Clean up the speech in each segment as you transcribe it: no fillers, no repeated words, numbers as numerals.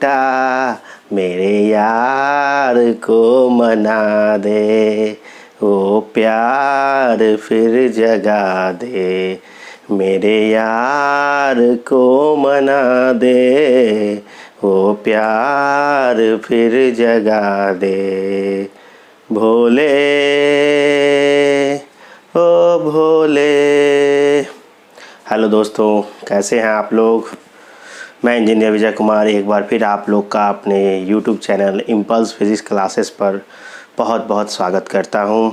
उठा, मेरे यार को मना दे, वो प्यार फिर जगा दे, मेरे यार को मना दे, वो प्यार फिर जगा दे। भोले ओ भोले। हेलो दोस्तों, कैसे हैं आप लोग। मैं इंजीनियर विजय कुमार एक बार फिर आप लोग का अपने YouTube channel impulse physics classes पर बहुत बहुत स्वागत करता हूं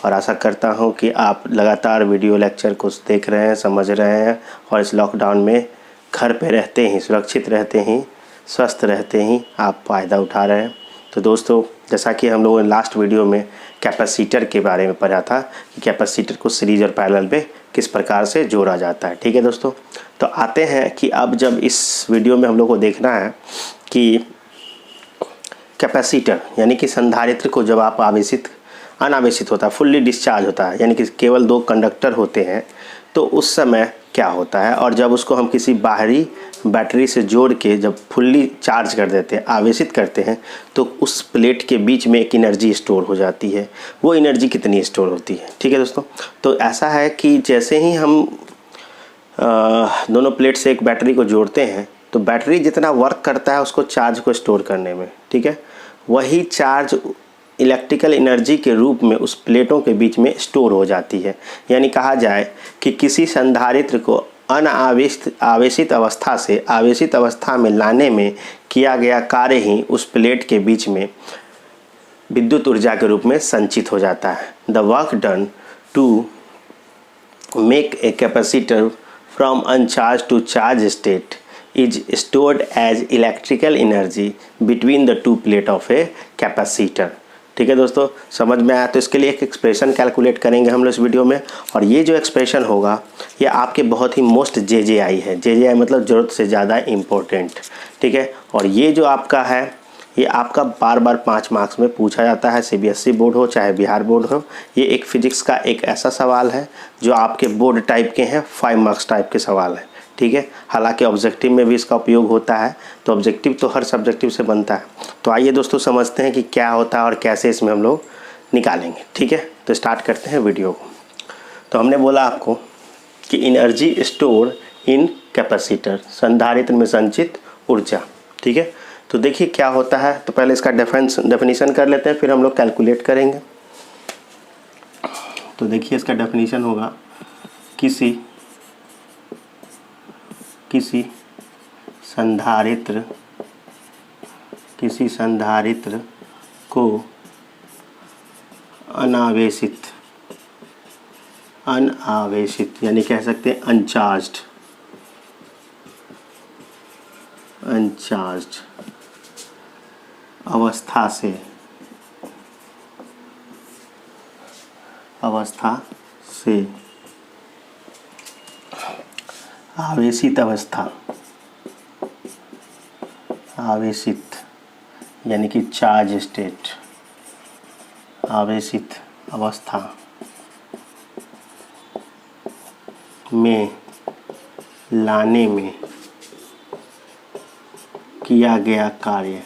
और आशा करता हूं कि आप लगातार वीडियो लेक्चर को देख रहे हैं, समझ रहे हैं और इस लॉकडाउन में घर पे रहते ही, सुरक्षित रहते ही, स्वस्थ रहते ही आप फ़ायदा उठा रहे हैं। तो दोस्तों, जैसा कि हम लोगों ने लास्ट वीडियो में कैपेसिटर के बारे में पढ़ा था कि कैपेसिटर को सीरीज और पैरेलल में किस प्रकार से जोड़ा जाता है। ठीक है दोस्तों, तो आते हैं कि अब जब इस वीडियो में हम लोग को देखना है कि कैपेसिटर यानी कि संधारित्र को जब आप अनावेशित होता है, फुल्ली डिस्चार्ज होता है, यानी कि केवल 2 कंडक्टर होते हैं, तो उस समय क्या होता है। और जब उसको हम किसी बाहरी बैटरी से जोड़ के जब फुल्ली चार्ज कर देते हैं, आवेशित करते हैं, तो उस प्लेट के बीच में एक एनर्जी स्टोर हो जाती है। वो एनर्जी कितनी स्टोर होती है। ठीक है दोस्तों, तो ऐसा है कि जैसे ही हम दोनों प्लेट से एक बैटरी को जोड़ते हैं, तो बैटरी जितना वर्क करता है उसको चार्ज को स्टोर करने में, ठीक है, वही चार्ज इलेक्ट्रिकल एनर्जी के रूप में उस प्लेटों के बीच में स्टोर हो जाती है। यानी कहा जाए कि किसी संधारित्र को आवेशित अवस्था से आवेशित अवस्था में लाने में किया गया कार्य ही उस प्लेट के बीच में विद्युत ऊर्जा के रूप में संचित हो जाता है। The work done to make a capacitor from uncharge to charge state is stored as electrical energy between the two plate of a capacitor। ठीक है दोस्तों, समझ में आया। तो इसके लिए एक एक्सप्रेशन कैलकुलेट करेंगे हम लोग इस वीडियो में, और ये जो एक्सप्रेशन होगा ये आपके बहुत ही मोस्ट JJI है। JJI मतलब ज़रूरत से ज़्यादा इम्पोर्टेंट। ठीक है, और ये जो आपका है ये आपका बार बार 5 मार्क्स में पूछा जाता है, CBSE बोर्ड हो चाहे बिहार बोर्ड हो। ये एक फिजिक्स का एक ऐसा सवाल है जो आपके बोर्ड टाइप के हैं, 5 मार्क्स टाइप के सवाल हैं। ठीक है, हालांकि ऑब्जेक्टिव में भी इसका उपयोग होता है, तो ऑब्जेक्टिव तो हर सब्जेक्टिव से बनता है। तो आइए दोस्तों समझते हैं कि क्या होता है और कैसे इसमें हम लोग निकालेंगे। ठीक है, तो स्टार्ट करते हैं वीडियो को। तो हमने बोला आपको कि एनर्जी स्टोर इन कैपेसिटर, संधारित्र में संचित ऊर्जा। ठीक है, तो देखिए क्या होता है। तो पहले इसका डेफिनेशन कर लेते हैं, फिर हम लोग कैलकुलेट करेंगे। तो देखिए इसका डेफिनेशन होगा, किसी संधारित्र को अनावेशित यानी कह सकते हैं अनचार्ज्ड अवस्था से आवेशित यानी कि चार्ज स्टेट, आवेशित अवस्था में लाने में किया गया कार्य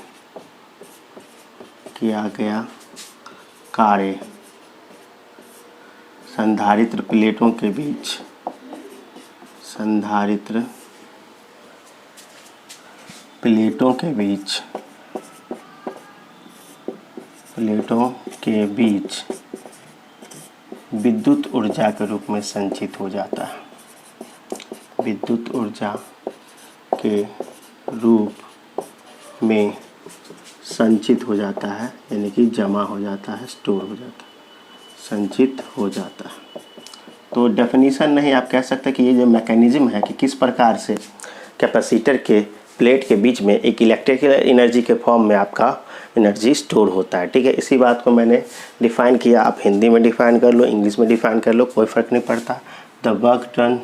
संधारित्र प्लेटों के बीच विद्युत ऊर्जा के रूप में संचित हो जाता है। विद्युत ऊर्जा के रूप में संचित हो जाता है, यानी कि जमा हो जाता है, स्टोर हो जाता है, संचित हो जाता है। तो डेफिनेशन नहीं, आप कह सकते हैं कि ये जो मैकेनिज्म है कि किस प्रकार से कैपेसिटर के प्लेट के बीच में एक इलेक्ट्रिकल एनर्जी के फॉर्म में आपका एनर्जी स्टोर होता है। ठीक है, इसी बात को मैंने डिफ़ाइन किया। आप हिंदी में डिफ़ाइन कर लो, इंग्लिश में डिफ़ाइन कर लो, कोई फ़र्क नहीं पड़ता। The work done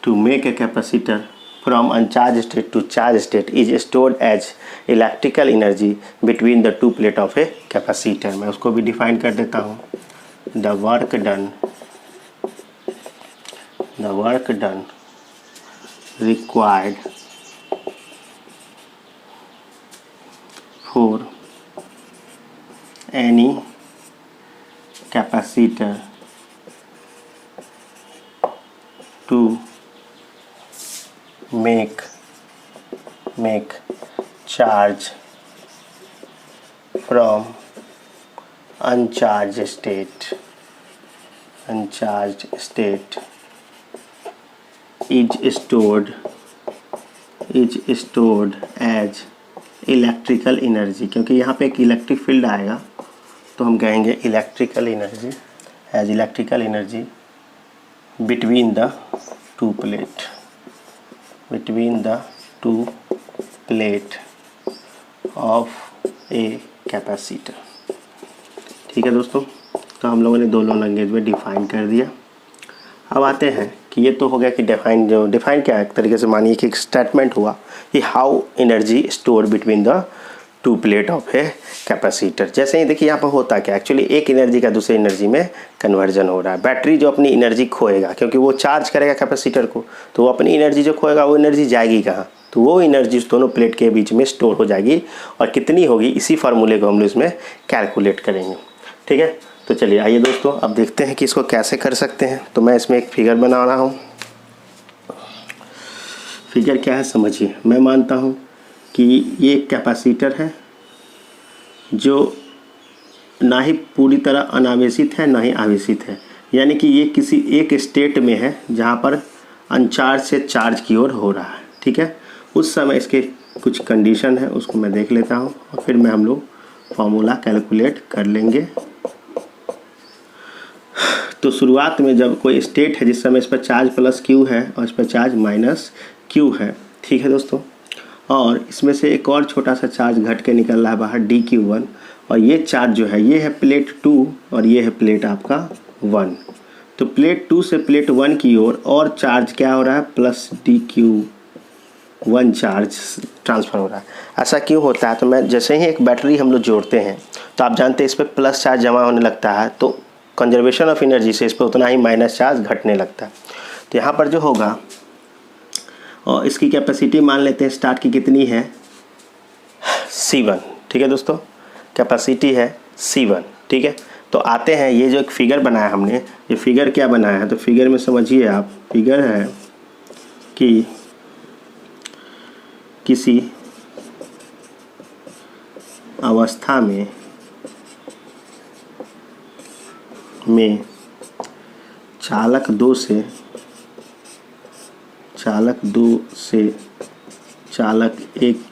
to make a capacitor from uncharge state to charge state is stored as electrical energy between the 2 plate of a capacitor. मैं उसको भी डिफ़ाइन कर देता हूँ। The work done required for any capacitor to make charge from uncharged state is stored as electrical energy, क्योंकि यहाँ पे एक इलेक्ट्रिक फील्ड आएगा तो हम कहेंगे electrical energy as electrical energy between the two plate of a capacitor. ठीक है दोस्तों, तो हम लोगों ने दोनों लैंग्वेज में डिफ़ाइन कर दिया। अब आते हैं कि ये तो हो गया कि डिफ़ाइन क्या है, एक तरीके से मानिए कि एक स्टेटमेंट हुआ कि how energy store between the two plate of a capacitor. जैसे ही देखिए यहाँ पर होता क्या, एक्चुअली एक एनर्जी का दूसरे एनर्जी में कन्वर्जन हो रहा है। बैटरी जो अपनी एनर्जी खोएगा, क्योंकि वो चार्ज करेगा कैपेसिटर को, तो वो अपनी एनर्जी जो खोएगा वो एनर्जी जाएगी कहाँ, तो वो एनर्जी उस दोनों प्लेट के बीच में स्टोर हो जाएगी और कितनी होगी, इसी फार्मूले को हम लोग इसमें कैलकुलेट करेंगे। ठीक है, तो चलिए आइए दोस्तों अब देखते हैं कि इसको कैसे कर सकते हैं। तो मैं इसमें एक फिगर बना रहा हूँ। फिगर क्या है समझिए। मैं मानता हूँ कि ये एक कैपेसिटर है जो ना ही पूरी तरह अनावेशित है ना ही आवेशित है, यानी कि ये किसी एक स्टेट में है जहाँ पर अनचार्ज से चार्ज की ओर हो रहा है। ठीक है, उस समय इसके कुछ कंडीशन है, उसको मैं देख लेता हूँ और फिर हम लोग फार्मूला कैलकुलेट कर लेंगे। तो शुरुआत में जब कोई स्टेट है जिस समय इस पर चार्ज प्लस क्यू है और इस पर चार्ज माइनस क्यू है, ठीक है दोस्तों, और इसमें से एक और छोटा सा चार्ज घट के निकल रहा है बाहर dq1, और ये चार्ज जो है ये है प्लेट 2 और ये है प्लेट आपका 1। तो प्लेट 2 से प्लेट 1 की ओर और चार्ज क्या हो रहा है, प्लस dq1 चार्ज ट्रांसफ़र हो रहा है। ऐसा क्यों होता है, तो मैं जैसे ही एक बैटरी हम लोग जोड़ते हैं तो आप जानते हैं इस पर प्लस चार्ज जमा होने लगता है, तो कंजर्वेशन ऑफ एनर्जी से इस पर उतना ही माइनस चार्ज घटने लगता है। तो यहाँ पर जो होगा, और इसकी कैपेसिटी मान लेते हैं स्टार्ट की कितनी है, C1। ठीक है दोस्तों, कैपेसिटी है C1। ठीक है, तो आते हैं ये जो एक फिगर बनाया हमने, ये फिगर क्या बनाया है, तो फिगर में समझिए आप, फिगर है कि किसी अवस्था में चालक 2 से चालक 1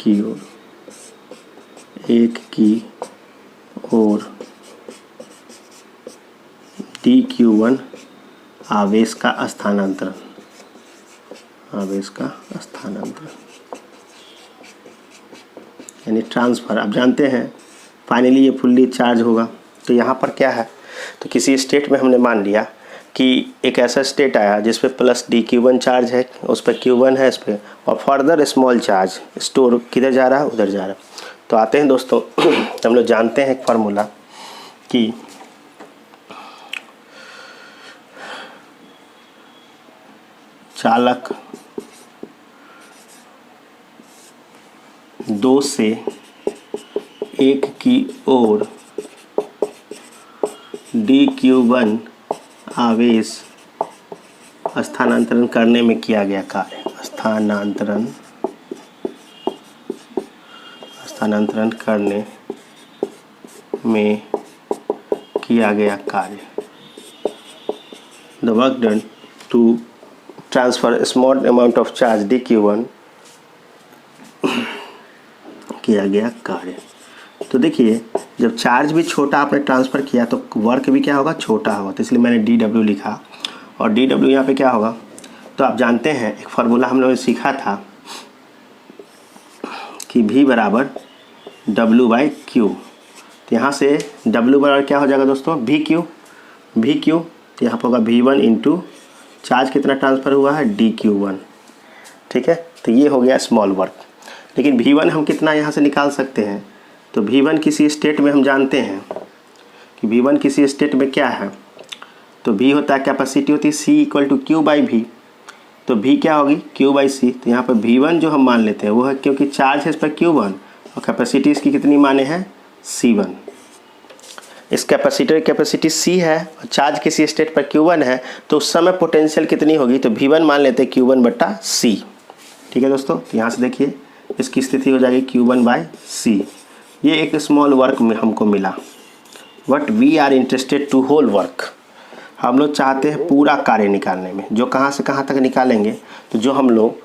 की ओर dq1 आवेश का स्थानांतरण यानी ट्रांसफ़र। आप जानते हैं फाइनली ये फुल्ली चार्ज होगा। तो यहाँ पर क्या है, तो किसी स्टेट में हमने मान लिया कि एक ऐसा स्टेट आया जिस पे प्लस dq1 चार्ज है, उस पर q1 है इस पर, और फर्दर स्मॉल चार्ज स्टोर किधर जा रहा है, उधर जा रहा है। तो आते हैं दोस्तों, हम लोग जानते हैं एक फार्मूला कि चालक 2 से 1 की ओर dq1 आवेश स्थानांतरण करने में किया गया कार्य, स्थानांतरण करने में किया गया कार्य, the work done to transfer small amount of charge dq1, किया गया कार्य। तो देखिए जब चार्ज भी छोटा आपने ट्रांसफ़र किया तो वर्क भी क्या होगा, छोटा होगा, तो इसलिए मैंने dw लिखा। और dw यहाँ पे क्या होगा, तो आप जानते हैं एक फार्मूला हम लोगों ने सीखा था कि v बराबर w/q। तो यहाँ से w बराबर क्या हो जाएगा दोस्तों, vq। तो यहाँ पर होगा v1 इंटू चार्ज कितना ट्रांसफ़र हुआ है, dq1। ठीक है, तो ये हो गया स्मॉल वर्क। लेकिन v1 हम कितना यहाँ से निकाल सकते हैं, तो v1 किसी स्टेट में हम जानते हैं कि v1 किसी स्टेट में क्या है, तो v होता है कैपेसिटी होती है C = Q/V। तो v क्या होगी, Q/C। तो यहाँ पर v1 जो हम मान लेते हैं वो है, क्योंकि चार्ज है इस पर Q1 और कैपेसिटी इसकी कितनी माने हैं C1। इस कैपेसिटर की कैपेसिटी C है और चार्ज किसी स्टेट पर Q1 है, तो उस समय पोटेंशियल कितनी होगी, तो V1 मान लेते हैं Q1/C। ठीक है दोस्तों, तो यहाँ से देखिए इसकी स्थिति हो जाएगी Q1/C। ये एक स्मॉल वर्क में हमको मिला, but we are interested to whole work. हम लोग चाहते हैं पूरा कार्य निकालने में, जो कहाँ से कहाँ तक निकालेंगे, तो जो हम लोग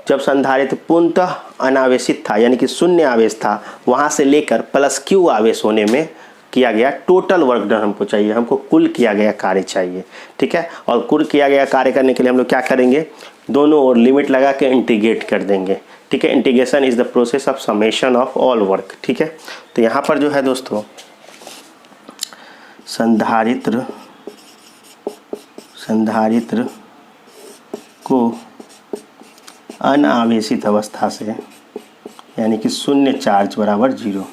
जब संधारित्र पूर्णतः अनावेशित था यानी कि शून्य आवेश था, वहाँ से लेकर +Q आवेश होने में किया गया टोटल वर्क डन हमको चाहिए, हमको कुल किया गया कार्य चाहिए। ठीक है, और कुल किया गया कार्य करने के लिए हम लोग क्या करेंगे, दोनों ओर लिमिट लगा के इंटीग्रेट कर देंगे। ठीक है, integration is the process of summation of all work. ठीक है, तो यहाँ पर जो है दोस्तों संधारित्र को अनावेशित अवस्था से यानी कि शून्य चार्ज बराबर 0,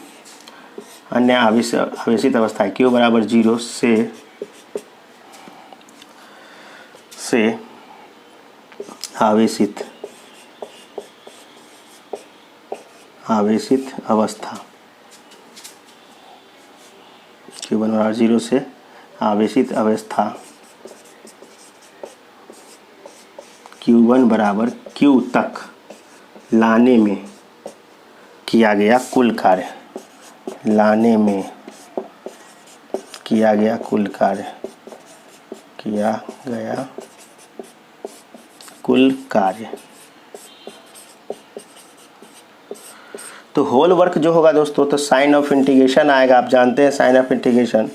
अन्य आवेशित अवस्था है Q बराबर 0 से आवेशित अवस्था Q बराबर 0 से आवेशित अवस्था Q1 बराबर Q तक लाने में किया गया कुल कार्य, तो होल वर्क जो होगा दोस्तों, तो साइन ऑफ इंटीग्रेशन आएगा। आप जानते हैं साइन ऑफ इंटीग्रेशन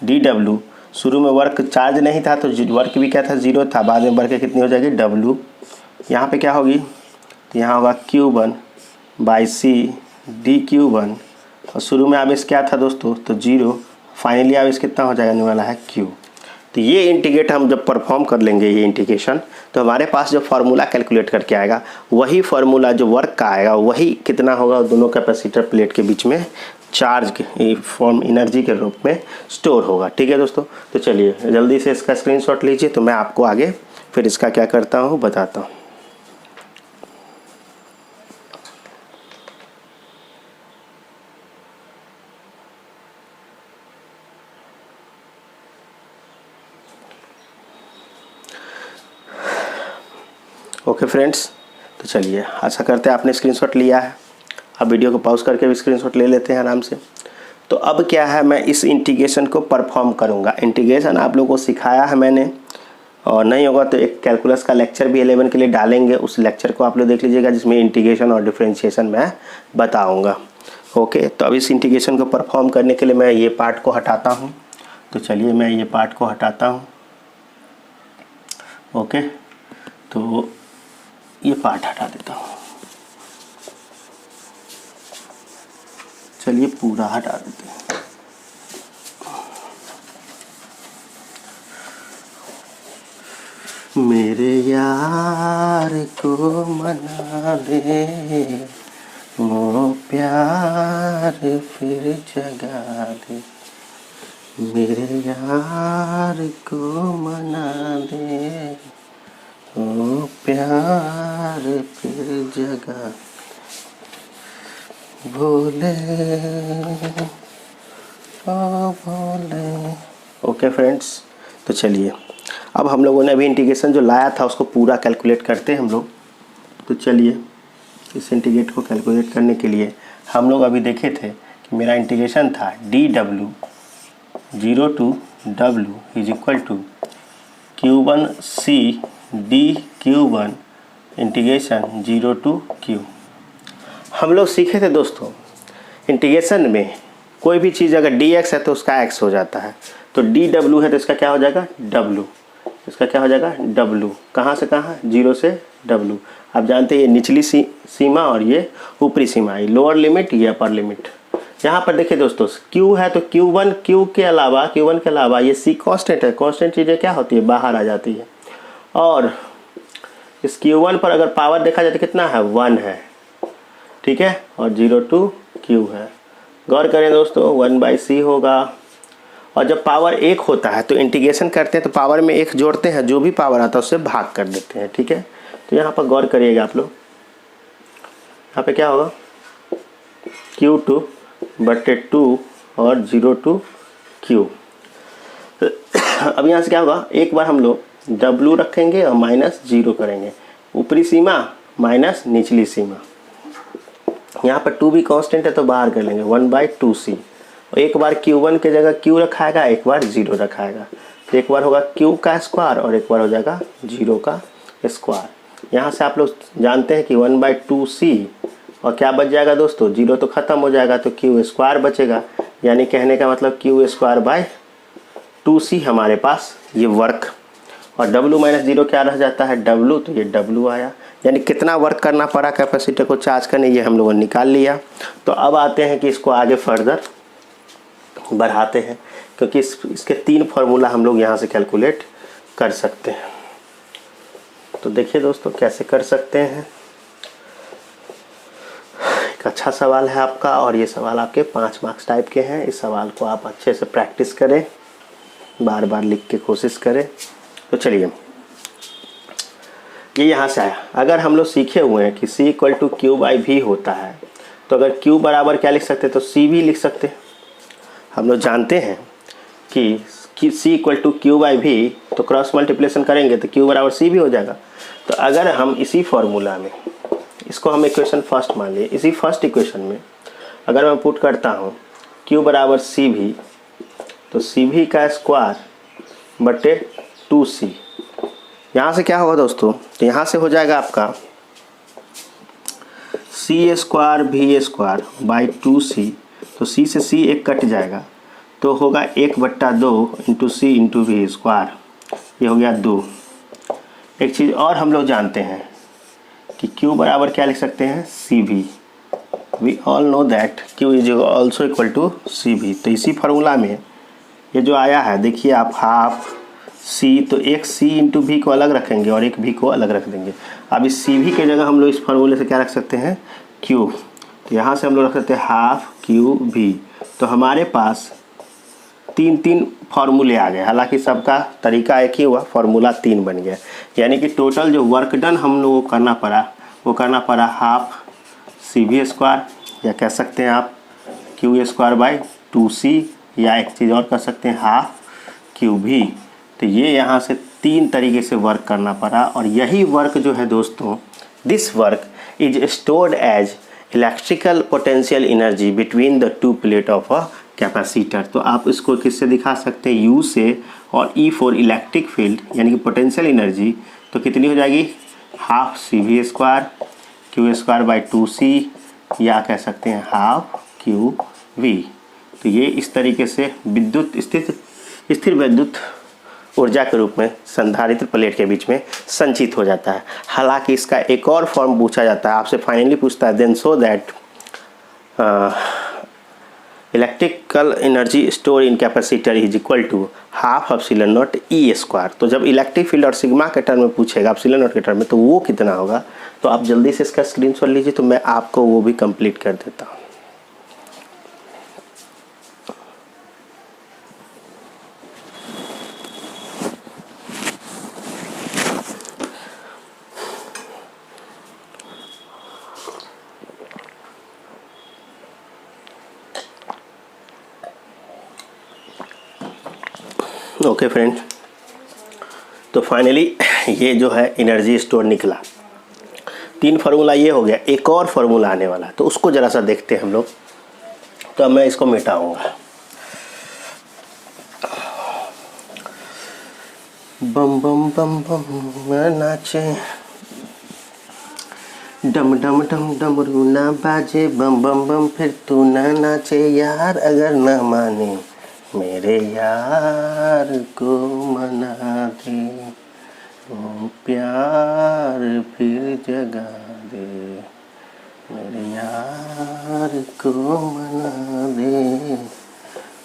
dW। शुरू में वर्क चार्ज नहीं था तो वर्क भी क्या था 0 था, बाद में वर्क कितनी हो जाएगी W। यहाँ पे क्या होगी, तो यहाँ होगा Q1/C dQ1, और शुरू में आवेश क्या था दोस्तों, तो 0, फाइनली आवेश कितना हो जाने वाला है Q। तो ये इंटीग्रेट हम जब परफॉर्म कर लेंगे ये इंटीग्रेशन, तो हमारे पास जो फार्मूला कैलकुलेट करके आएगा वही फार्मूला जो वर्क का आएगा वही कितना होगा, दोनों कैपेसिटर प्लेट के बीच में चार्ज के फॉर्म एनर्जी के रूप में स्टोर होगा। ठीक है दोस्तों, तो चलिए जल्दी से इसका स्क्रीनशॉट लीजिए, तो मैं आपको आगे फिर इसका क्या करता हूँ बताता हूँ। ओके फ्रेंड्स, तो चलिए आशा करते हैं आपने स्क्रीनशॉट लिया है। अब वीडियो को पॉज करके भी स्क्रीनशॉट ले लेते हैं आराम से। तो अब क्या है, मैं इस इंटीग्रेशन को परफॉर्म करूंगा। इंटीग्रेशन आप लोगों को सिखाया है मैंने, और नहीं होगा तो एक कैलकुलस का लेक्चर भी 11 के लिए डालेंगे, उस लेक्चर को आप लोग देख लीजिएगा, जिसमें इंटीग्रेशन और डिफरेंशिएशन मैं बताऊँगा। ओके, तो अब इस इंटीग्रेशन को परफॉर्म करने के लिए मैं ये पार्ट को हटाता हूँ। तो चलिए मैं ये पार्ट को हटाता हूँ। ओके, तो ये पार्ट हटा देता हूँ। चलिए पूरा हटा देते हैं। मेरे यार को मना दे, वो प्यार फिर जगा दे। मेरे यार को मना दे, वो प्यार फिर जगा भोले ओ भोले। ओके फ्रेंड्स, तो चलिए अब हम लोगों ने अभी इंटीग्रेशन जो लाया था उसको पूरा कैलकुलेट करते हैं हम लोग। तो चलिए इस इंटीग्रेट को कैलकुलेट करने के लिए हम लोग अभी देखे थे कि मेरा इंटीग्रेशन था dW 0 to W is equal to Q1C dQ1 integration 0 to Q। हम लोग सीखे थे दोस्तों इंटीग्रेशन में कोई भी चीज़ अगर dx है तो उसका x हो जाता है, तो dW है तो इसका क्या हो जाएगा W, इसका क्या हो जाएगा W। कहाँ से कहाँ, 0 से W। आप जानते हैं ये निचली सीमा और ये ऊपरी सीमा, ये लोअर लिमिट ये अपर लिमिट। यहाँ पर देखिए दोस्तों Q है तो Q1 के अलावा ये C कांस्टेंट है। कांस्टेंट चीज़ें क्या होती है, बाहर आ जाती है। और इस Q1 पर अगर पावर देखा जाए तो कितना है, 1 है। ठीक है, और 0 to Q है। गौर करें दोस्तों 1/C होगा। और जब पावर 1 होता है तो इंटीग्रेशन करते हैं तो पावर में 1 जोड़ते हैं, जो भी पावर आता है उससे भाग कर देते हैं। ठीक है, तो यहाँ पर गौर करिएगा आप लोग, यहाँ पे क्या होगा, Q2 बटे 2 और 0 to Q। अब यहाँ से क्या होगा, एक बार हम लोग W रखेंगे और -0 करेंगे, ऊपरी सीमा माइनस निचली सीमा। यहाँ पर 2 भी कांस्टेंट है तो बाहर कर लेंगे 1/2c। और एक बार Q1 के जगह Q रखाएगा, एक बार 0 रखाएगा, तो एक बार होगा Q का स्क्वायर और एक बार हो जाएगा 0 का स्क्वायर। यहाँ से आप लोग जानते हैं कि 1/2c और क्या बच जाएगा दोस्तों, 0 तो ख़त्म हो जाएगा तो Q स्क्वायर बचेगा। यानी कहने का मतलब Q स्क्वायर बाय 2c हमारे पास ये वर्क। और W - 0 क्या रह जाता है, W, तो ये W आया। यानी कितना वर्क करना पड़ा कैपेसिटर को चार्ज करने, ये हम लोगों ने निकाल लिया। तो अब आते हैं कि इसको आगे फर्दर बढ़ाते हैं, क्योंकि इसके 3 फार्मूला हम लोग यहाँ से कैलकुलेट कर सकते हैं। तो देखिए दोस्तों कैसे कर सकते हैं। एक अच्छा सवाल है आपका और ये सवाल आपके 5 मार्क्स टाइप के हैं। इस सवाल को आप अच्छे से प्रैक्टिस करें, बार बार लिख के कोशिश करें। तो चलिए, ये यहाँ से आया। अगर हम लोग सीखे हुए हैं कि C = Q/V होता है, तो अगर Q बराबर क्या लिख सकते हैं, तो C भी लिख सकते हैं। हम लोग जानते हैं कि C = Q/V, तो क्रॉस मल्टीप्लिकेशन करेंगे तो Q बराबर C भी हो जाएगा। तो अगर हम इसी फॉर्मूला में, इसको हम इक्वेशन फर्स्ट मान लिए, इसी फर्स्ट इक्वेशन में अगर मैं पुट करता हूँ Q बराबर CV, तो CV का स्क्वायर बटे 2C। यहाँ से क्या होगा दोस्तों, तो यहाँ से हो जाएगा आपका C² V² बाई 2C। तो C से C एक कट जाएगा तो होगा 1/2 इंटू C इंटू V²। ये हो गया 2। एक चीज़ और हम लोग जानते हैं कि Q बराबर क्या लिख सकते हैं, CV। We all know that Q is also equal to CV। तो इसी फार्मूला में ये जो आया है, देखिए आप हाफ C, तो एक C इंटू V को अलग रखेंगे और एक V को अलग रख देंगे। अब इस CV के जगह हम लोग इस फार्मूले से क्या रख सकते हैं, Q। तो यहाँ से हम लोग रख सकते हैं हाफ QV। तो हमारे पास 3 फार्मूले आ गए। हालांकि सबका तरीका एक ही हुआ, फार्मूला 3 बन गया। यानी कि टोटल जो वर्क डन हम लोगों को करना पड़ा, वो करना पड़ा हाफ CV², या कह सकते हैं आप Q² बाई 2C, या एक चीज़ और कर सकते हैं हाफ QV। तो ये यहाँ से 3 तरीके से वर्क करना पड़ा। और यही वर्क जो है दोस्तों, this work is stored as electrical potential energy between the 2 plate of a capacitor. तो आप इसको किससे दिखा सकते हैं, U से, और E फॉर इलेक्ट्रिक फील्ड यानी कि पोटेंशियल एनर्जी, तो कितनी हो जाएगी, half CV² Q² by 2C, या कह सकते हैं हाफ QV। तो ये इस तरीके से विद्युत स्थिर विद्युत ऊर्जा के रूप में संधारित्र प्लेट के बीच में संचित हो जाता है। हालांकि इसका एक और फॉर्म पूछा जाता है, आपसे फाइनली पूछता है, then so that electrical energy store in capacitor is equal to half ε0 E²। तो जब इलेक्ट्रिक फील्ड और सिग्मा के टर्म में पूछेगा, ε0 के टर्म में, तो वो कितना होगा। तो आप जल्दी से इसका स्क्रीनशॉट लीजिए, तो मैं आपको वो भी कंप्लीट कर देता हूँ। ओके फ्रेंड, तो फाइनली ये जो है एनर्जी स्टोर निकला। 3 फार्मूला ये हो गया, एक और फार्मूला आने वाला है, तो उसको ज़रा सा देखते हैं हम लोग। तो अब मैं इसको मिटाऊंगा। बम बम बम बम नाचे, डम डम डम डमरू ना बाजे, बम बम बम फिर तू ना नाचे यार, अगर ना माने मेरे यार को मना दे, वो प्यार फिर जगा दे, मेरे यार को मना दे,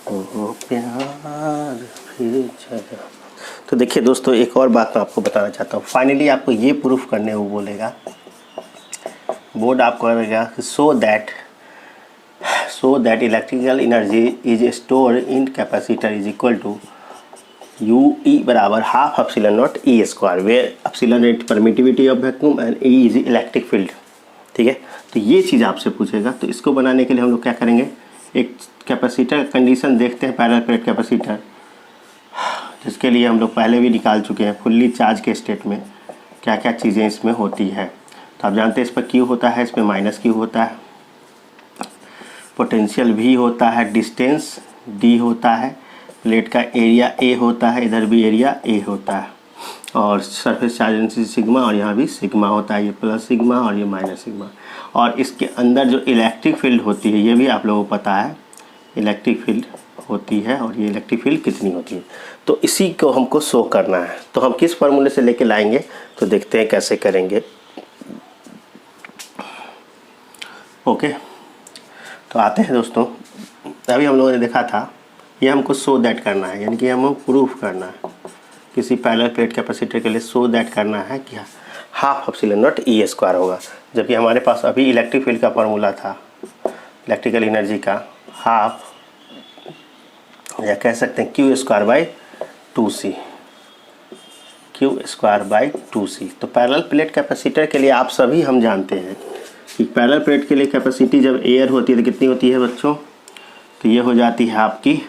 वो प्यार फिर जगा। तो देखिए दोस्तों, एक और बात मैं आपको बताना चाहता हूँ। फाइनली आपको ये प्रूफ करने वो बोलेगा, बोर्ड आपको कहेगा so that electrical energy is stored in capacitor is equal to UE बराबर half ε0 E², where ε is permittivity of vacuum and E is electric field। ठीक है, तो ये चीज़ आपसे पूछेगा। तो इसको बनाने के लिए हम लोग क्या करेंगे, एक कैपेसिटर कंडीशन देखते हैं, पैरेलल प्लेट कैपेसिटर, जिसके लिए हम लोग पहले भी निकाल चुके हैं। फुल्ली चार्ज के स्टेट में क्या क्या चीज़ें इसमें होती है। तो आप जानते हैं इस पर क्यू होता है, इस पर माइनस क्यू होता है, पोटेंशियल V होता है, डिस्टेंस D होता है, प्लेट का एरिया A होता है, इधर भी एरिया A होता है, और सरफेस चार्ज डेंसिटी सिग्मा, और यहाँ भी सिग्मा होता है, ये प्लस सिग्मा और ये माइनस सिग्मा। और इसके अंदर जो इलेक्ट्रिक फील्ड होती है ये भी आप लोगों को पता है, इलेक्ट्रिक फील्ड होती है, और ये इलेक्ट्रिक फील्ड कितनी होती है। तो इसी को हमको शो करना है। तो हम किस फार्मूले से लेके लाएंगे, तो देखते हैं कैसे करेंगे। ओके, तो आते हैं दोस्तों। अभी हम लोगों ने देखा था, ये हमको शो दैट करना है, यानी कि हमको प्रूफ करना है किसी पैरेलल प्लेट कैपेसिटर के लिए, शो दैट करना है कि half epsilon naught E square होगा। जबकि हमारे पास अभी इलेक्ट्रिक फील्ड का फार्मूला था, इलेक्ट्रिकल एनर्जी का हाफ, या कह सकते हैं Q square by 2c, Q square by 2c। तो पैरेलल प्लेट कैपेसिटर के लिए आप सभी हम जानते हैं कि पैरेलल प्लेट के लिए कैपेसिटी जब एयर होती है तो कितनी होती है बच्चों, तो ये हो जाती है आपकी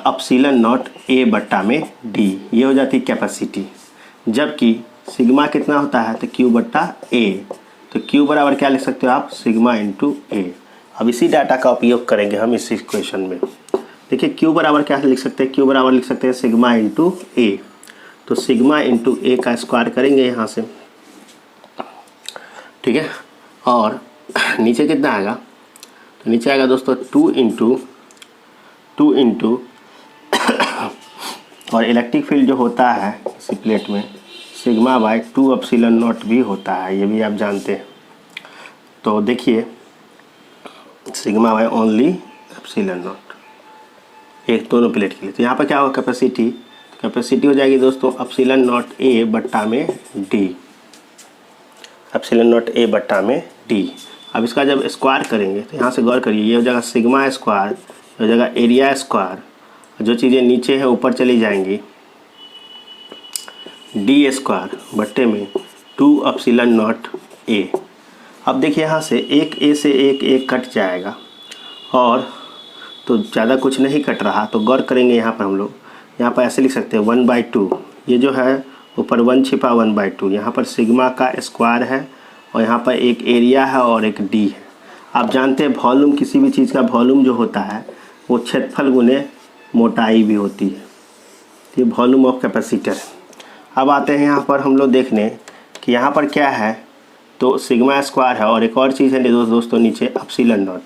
एप्सिलॉन नॉट ए बट्टा में डी, ये हो जाती है कैपेसिटी। जबकि सिग्मा कितना होता है, तो क्यू बट्टा ए, तो क्यू बराबर क्या लिख सकते हो आप, सिग्मा इंटू ए। अब इसी डाटा का उपयोग करेंगे हम इस इक्वेशन में। देखिए क्यू बराबर क्या लिख सकते हैं, क्यू बराबर लिख सकते हैं सिग्मा इंटू ए। तो सिग्मा इंटू ए का स्क्वायर करेंगे यहाँ से, ठीक है। और नीचे कितना आएगा, तो नीचे आएगा दोस्तों 2 इंटू और इलेक्ट्रिक फील्ड जो होता है इसी प्लेट में सिग्मा बाई 2 एप्सिलॉन नॉट भी होता है, ये भी आप जानते हैं। तो देखिए sigma by only epsilon not, एक दोनों प्लेट के लिए। तो यहाँ पर क्या होगा कैपेसिटी, कैपेसिटी हो जाएगी दोस्तों एप्सिलॉन नॉट ए बट्टा में डी, एप्सिलॉन नॉट ए बट्टा में डी। अब इसका जब स्क्वायर करेंगे तो यहाँ से गौर करिए, ये हो जाएगा सिग्मा स्क्वायर, हो जाएगा एरिया स्क्वायर, जो चीज़ें नीचे हैं ऊपर चली जाएंगी, डी स्क्वायर बट्टे में 2 एप्सिलॉन नॉट ए। अब देखिए यहाँ से एक ए से एक कट जाएगा, और तो ज़्यादा कुछ नहीं कट रहा। तो गौर करेंगे यहाँ पर हम लोग, यहाँ पर ऐसे लिख सकते हैं 1/2, ये जो है ऊपर 1 छिपा 1/2, यहाँ पर सिग्मा का स्क्वायर है, और यहाँ पर एक एरिया है और एक डी है। आप जानते हैं वॉल्यूम, किसी भी चीज़ का वॉल्यूम जो होता है वो क्षेत्रफल गुने मोटाई भी होती है, ये वॉल्यूम ऑफ कैपेसिटर। अब आते हैं यहाँ पर हम लोग देखने कि यहाँ पर क्या है, तो सिग्मा स्क्वायर है, और एक और चीज़ है दोस्तों नीचे एप्सिलॉन नॉट।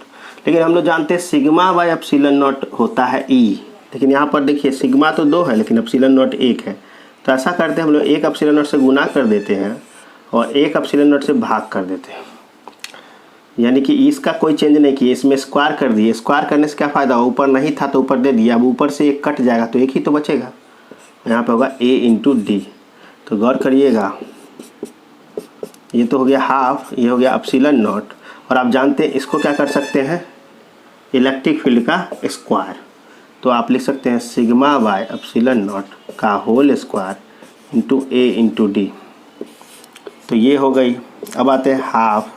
लेकिन हम लोग जानते हैं सिग्मा बाई एप्सिलॉन नॉट होता है ई, लेकिन यहाँ पर देखिए सिग्मा तो 2 है लेकिन एप्सिलॉन नॉट 1 है। तो ऐसा करते हैं हम लोग, एक एप्सिलॉन नॉट से गुना कर देते हैं और एक एप्सिलॉन नॉट से भाग कर देते हैं, यानी कि इसका कोई चेंज नहीं किया, इसमें स्क्वायर कर दिए। स्क्वायर करने से क्या फ़ायदा हो, ऊपर नहीं था तो ऊपर दे दिया, अब ऊपर से एक कट जाएगा तो एक ही तो बचेगा, यहाँ पे होगा a इंटू डी। तो गौर करिएगा, ये तो हो गया हाफ, ये हो गया एप्सिलॉन नॉट, और आप जानते हैं इसको क्या कर सकते हैं, इलेक्ट्रिक फील्ड का स्क्वायर। तो आप लिख सकते हैं सिग्मा बाय एप्सिलॉन नॉट का होल स्क्वायर इंटू ए इंटू डी। तो ये हो गई। अब आते हैं हाफ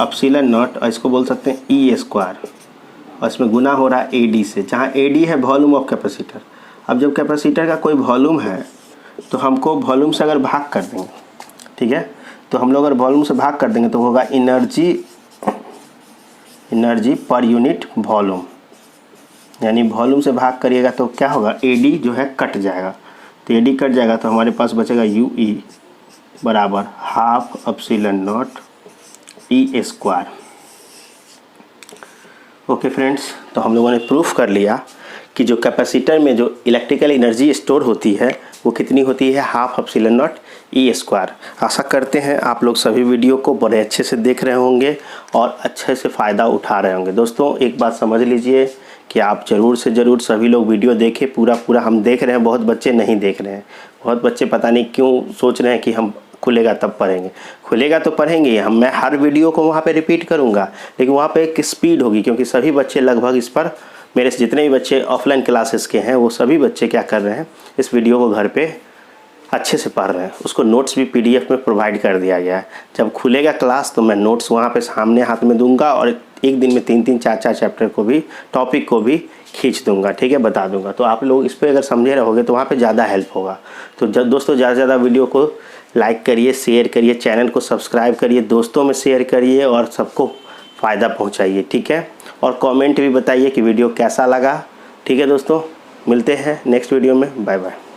एप्सिलॉन नॉट, और इसको बोल सकते हैं ई स्क्वायर, और इसमें गुना हो रहा है ए डी से, जहाँ ए डी है वॉल्यूम ऑफ कैपेसिटर। अब जब कैपेसिटर का कोई वॉल्यूम है तो हमको वॉल्यूम से अगर भाग कर देंगे, ठीक है, तो हम लोग अगर वॉल्यूम से भाग कर देंगे तो होगा एनर्जी पर यूनिट वॉल्यूम, यानी वॉल्यूम से भाग करिएगा तो क्या होगा, ए डी जो है कट जाएगा। तो ए डी कट जाएगा तो हमारे पास बचेगा यू ई बराबर half epsilon naught E square. Okay friends, तो हम लोगों ने प्रूफ कर लिया कि जो कैपेसिटर में जो इलेक्ट्रिकल एनर्जी स्टोर होती है वो कितनी होती है, half epsilon naught E square. आशा करते हैं आप लोग सभी वीडियो को बड़े अच्छे से देख रहे होंगे और अच्छे से फ़ायदा उठा रहे होंगे। दोस्तों एक बात समझ लीजिए कि आप ज़रूर से ज़रूर सभी लोग वीडियो देखें, पूरा हम देख रहे हैं, बहुत बच्चे नहीं देख रहे हैं, बहुत बच्चे पता नहीं क्यों सोच रहे हैं कि हम खुलेगा तब पढ़ेंगे, खुलेगा तो पढ़ेंगे हम। मैं हर वीडियो को वहाँ पे रिपीट करूँगा, लेकिन वहाँ पे एक स्पीड होगी, क्योंकि सभी बच्चे लगभग इस पर, मेरे से जितने भी बच्चे ऑफलाइन क्लासेस के हैं वो सभी बच्चे क्या कर रहे हैं, इस वीडियो को घर पे अच्छे से पढ़ रहे हैं, उसको नोट्स भी PDF में प्रोवाइड कर दिया गया है। जब खुलेगा क्लास तो मैं नोट्स वहाँ पे सामने हाथ में दूंगा और एक दिन में 3-3 4-4 चैप्टर को भी, टॉपिक को भी खींच दूंगा, ठीक है, बता दूंगा। तो आप लोग इस पर अगर समझे रहोगे तो वहाँ पे ज़्यादा हेल्प होगा। तो दोस्तों ज़्यादा से ज़्यादा वीडियो को लाइक करिए, शेयर करिए, चैनल को सब्सक्राइब करिए, दोस्तों में शेयर करिए और सबको फ़ायदा पहुँचाइए, ठीक है। और कमेंट भी बताइए कि वीडियो कैसा लगा, ठीक है दोस्तों। मिलते हैं नेक्स्ट वीडियो में, बाय बाय।